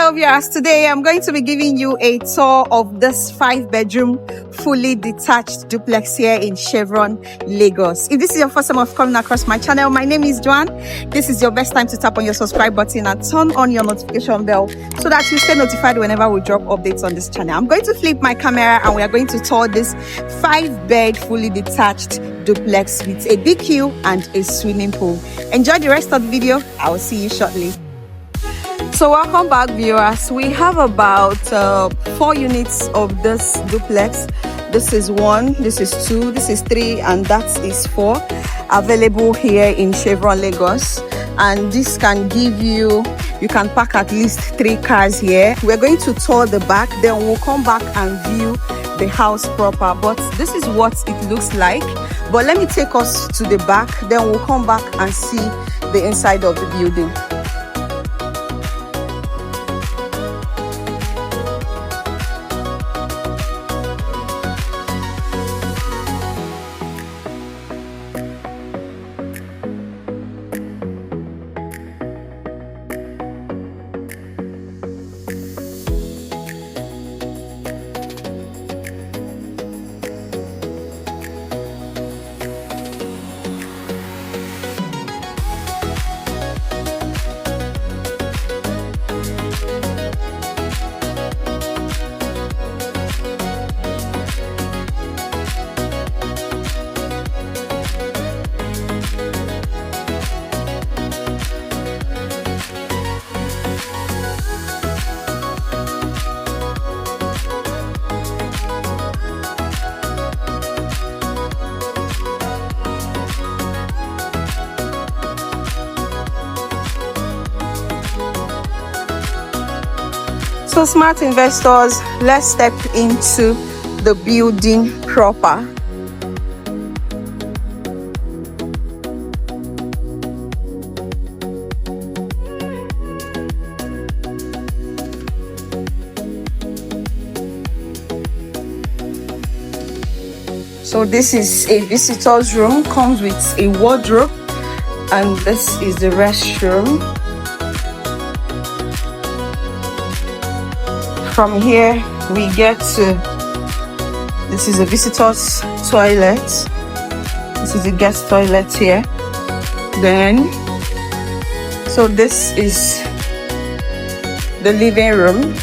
Hello viewers, today I'm going to be giving you a tour of this 5-bedroom fully detached duplex here in Chevron, Lagos. If this is your first time of coming across my channel, my name is Joanne. This is your best time to tap on your subscribe button and turn on your notification bell so that you stay notified whenever we drop updates on this channel. I'm going to flip my camera and we are going to tour this 5-bed fully detached duplex with a BQ and a swimming pool. Enjoy the rest of the video. I will see you shortly. So welcome back viewers. We have about 4 units of this duplex. This is 1, this is 2, this is 3, and that is 4 available here in Chevron, Lagos. And this can give you can park at least 3 cars here. We're going to tour the back, then we'll come back and view the house proper. But this is what it looks like. But let me take us to the back, then we'll come back and see the inside of the building. So smart investors, let's step into the building proper. So this is a visitor's room, comes with a wardrobe, and this is the restroom. From here we get to, this is a visitor's toilet, this is a guest toilet here. Then so this is the living room.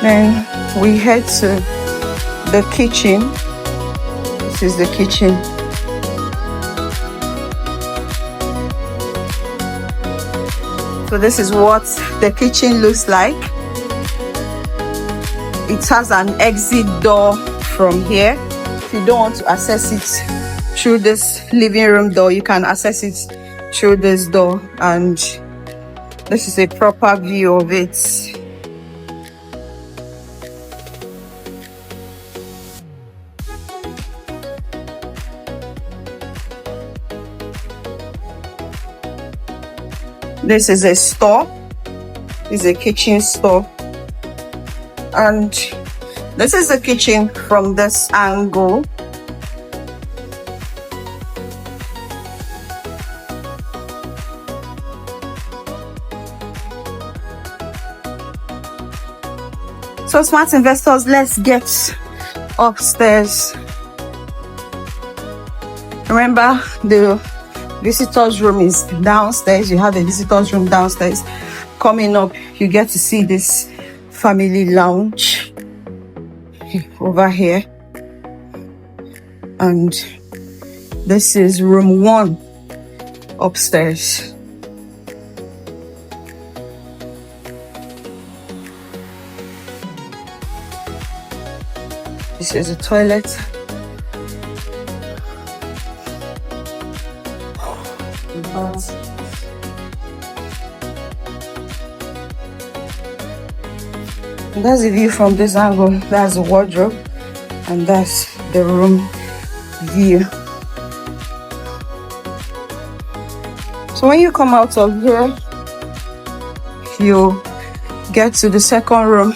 Then we head to the kitchen. This is the kitchen. So this is what the kitchen looks like. It has an exit door from here. If you don't want to access it through this living room door, you can access it through this door, and this is a proper view of it. This is a store. This is a kitchen store. And this is the kitchen from this angle. So smart investors, let's get upstairs. Remember, the visitor's room is downstairs. You have a visitor's room downstairs. Coming up, you get to see this family lounge over here, and this is room 1 upstairs. This is a toilet. And that's the view from this angle. That's the wardrobe, and that's the room view. So when you come out of here, you get to the second room.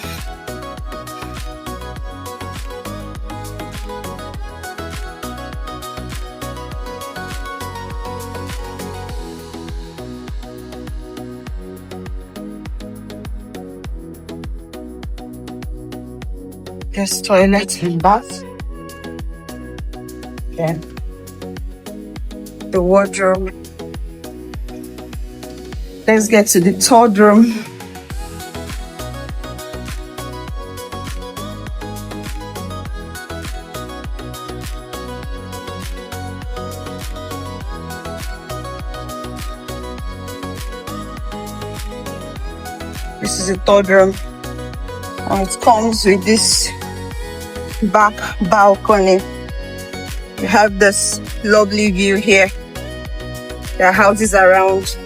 guest toilet and bath. Then the wardrobe. Let's get to the third room. This is the third room, and it comes with this back balcony. You have this lovely view here. There are houses around.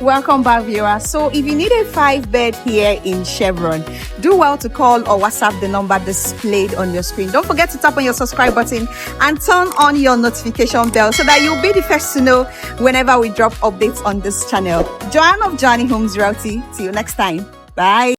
Welcome back, viewers. So if you need a 5-bed here in Chevron, do well to call or WhatsApp the number displayed on your screen. Don't forget to tap on your subscribe button and turn on your notification bell so that you'll be the first to know whenever we drop updates on this channel. Joanne of Johnny Homes Realty. See you next time. Bye.